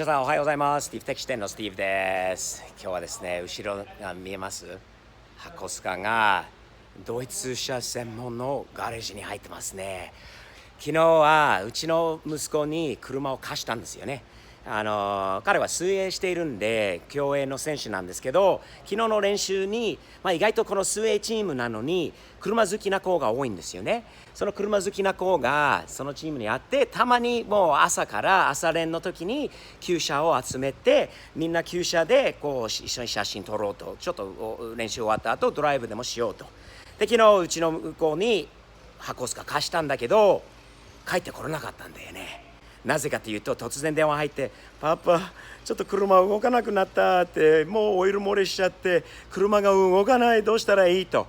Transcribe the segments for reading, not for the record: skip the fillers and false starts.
皆さんおはようございます。スティーブテック支店のスティーブです。今日はですね、後ろが見えます箱スカがドイツ車専門のガレージに入ってますね。昨日はうちの息子に車を貸したんですよね。彼は水泳しているんで競泳の選手なんですけど、昨日の練習に、意外とこの水泳チームなのに車好きな子が多いんですよね。その車好きな子がそのチームにあって、たまにもう朝から朝練の時に厩舎を集めて、みんな厩舎でこう一緒に写真撮ろうと、ちょっと練習終わった後ドライブでもしようと。で、昨日うちの子に箱スカ貸したんだけど帰ってこれなかったんだよね。なぜかというと、突然電話入って「パパ、ちょっと車動かなくなった」って、もうオイル漏れしちゃって車が動かない、どうしたらいいと。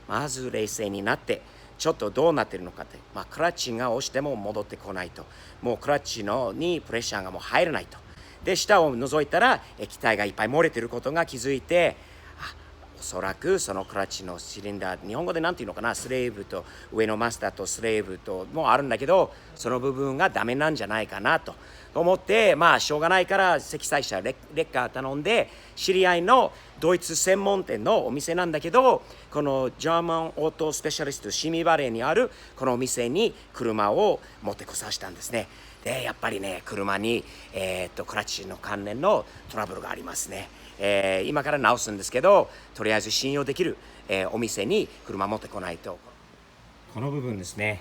まず冷静になって、ちょっとどうなってるのかって、クラッチが押しても戻ってこないと、もうクラッチにプレッシャーがもう入らないと。で、下を覗いたら液体がいっぱい漏れてることが気づいて、おそらくそのクラッチのシリンダー、日本語で何て言うのかな、スレーブと上のマスターとスレーブともあるんだけど、その部分がダメなんじゃないかなと思って、しょうがないから積載車レッカー頼んで、知り合いのドイツ専門店のお店なんだけど、このジャーマンオートスペシャリストシミバレーにあるこのお店に車を持ってこさせたんですね。で、やっぱりね、車に、クラッチの関連のトラブルがありますね。今から直すんですけど、とりあえず信用できる、お店に車持ってこないと。この部分ですね、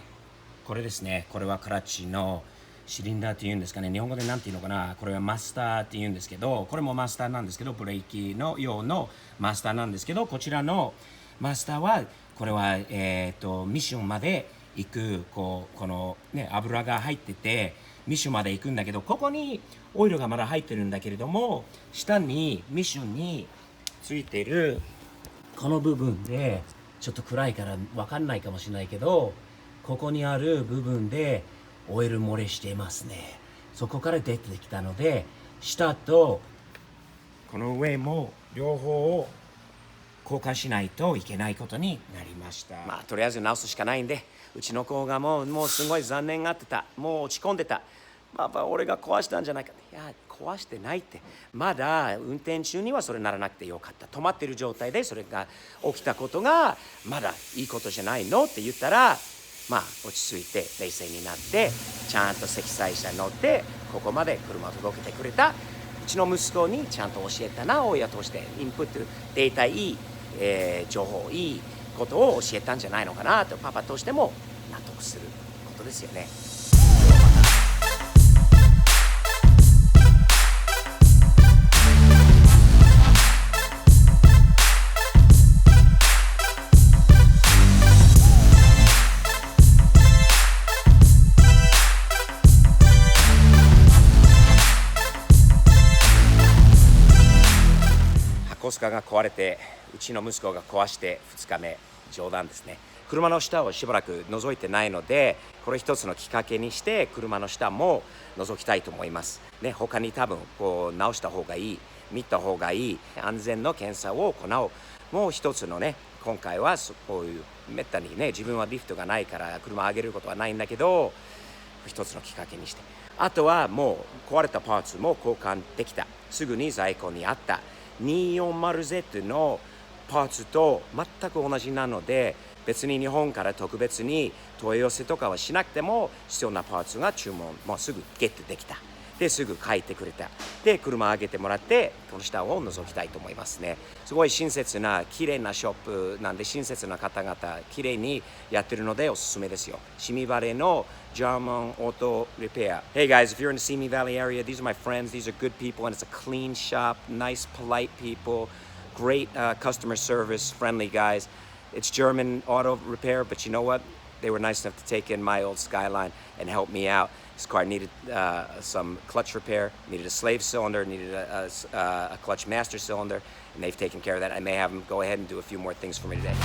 これですね、これはクラッチのシリンダーっていうんですかね、日本語で何て言うのかな、これはマスターっていうんですけど、これもマスターなんですけど、ブレーキの用のマスターなんですけど、こちらのマスターはこれは、ミッションまで行くこのね、油が入っててミッションまで行くんだけど、ここにオイルがまだ入ってるんだけれども、下にミッションについてるこの部分で、ちょっと暗いから分かんないかもしれないけど、ここにある部分でオイル漏れしていますね。そこから出てきたので、下とこの上も両方を交換しないといけないことになりました。とりあえず直すしかないんで、うちの子がもうすごい残念がってた。もう落ち込んでた。俺が壊したんじゃないか。いや、壊してないって。まだ運転中にはそれならなくてよかった。止まってる状態でそれが起きたことがまだいいことじゃないのって言ったら、落ち着いて冷静になって、ちゃんと積載車に乗ってここまで車を届けてくれたうちの息子にちゃんと教えたな。親としてインプットデータいい、情報いいことを教えたんじゃないのかなと、パパとしても納得することですよね。箱スカが壊れて、うちの息子が壊して2日目、冗談ですね。車の下をしばらく覗いてないので、これ一つのきっかけにして車の下も覗きたいと思いますね。他に多分直した方がいい、見た方がいい安全の検査を行う、もう一つのね、今回はこういうめったにね、自分はリフトがないから車上げることはないんだけど、一つのきっかけにして、あとはもう壊れたパーツも交換できた、すぐに在庫にあった 240Z のパーツと全く同じなので、別に日本から特別に問い合わせとかはしなくても、必要なパーツが注文もうすぐゲットできた。で、すぐ書いてくれた。で、車上げてもらってこの下を覗きたいと思いますね。すごい親切な綺麗なショップなんで、親切な方々綺麗にやってるのでおすすめですよ。シミバレーのGerman Auto Repair. Hey guys, if you're in the Simi Valley area, these are my friends. These are good people and it's a clean shop, nice, polite people, great customer service, friendly guys. It's German Auto Repair, but you know what? They were nice enough to take in my old Skyline and help me out. This car needed some clutch repair, needed a slave cylinder, needed a clutch master cylinder, and they've taken care of that. I may have them go ahead and do a few more things for me today.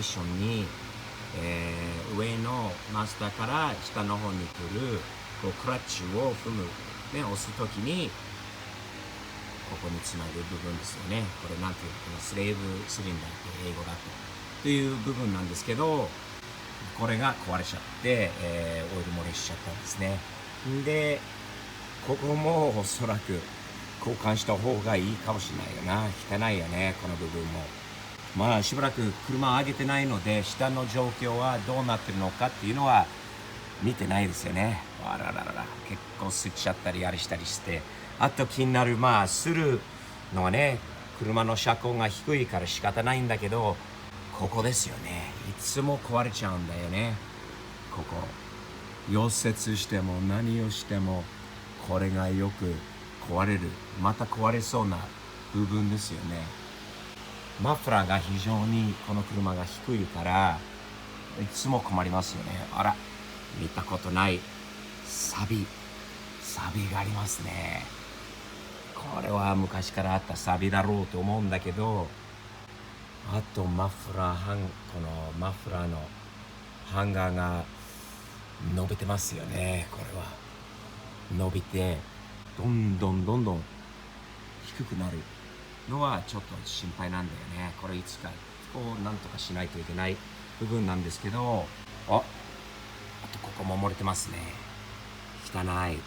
ミッションに、上のマスターから下の方に来るこうクラッチを踏む、ね、押すときにここにつなぐ部分ですよね。これなんていうの、スレーブシリンダーって英語だという部分なんですけど、これが壊れちゃって、オイル漏れしちゃったんですね。でここもおそらく交換した方がいいかもしれないよな。汚いよね、この部分も。まあしばらく車上げてないので、下の状況はどうなってるのかっていうのは見てないですよね。あらららら、結構吸っちゃったりあれしたりして。あと気になる、まあするのはね、車の車高が低いから仕方ないんだけど、ここですよね。いつも壊れちゃうんだよね。ここ溶接しても何をしてもこれがよく壊れる、また壊れそうな部分ですよね。マフラーが非常にこの車が低いからいつも困りますよね。あら、見たことないサビがありますね。これは昔からあったサビだろうと思うんだけど、あとこのマフラーのハンガーが伸びてますよね。これは伸びてどんどん低くなるのはちょっと心配なんだよね。これいつかこうなんとかしないといけない部分なんですけど、あとここも漏れてますね。汚い。やっ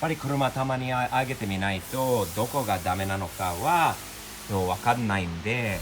ぱり車たまに上げてみないとどこがダメなのかは分かんないんで、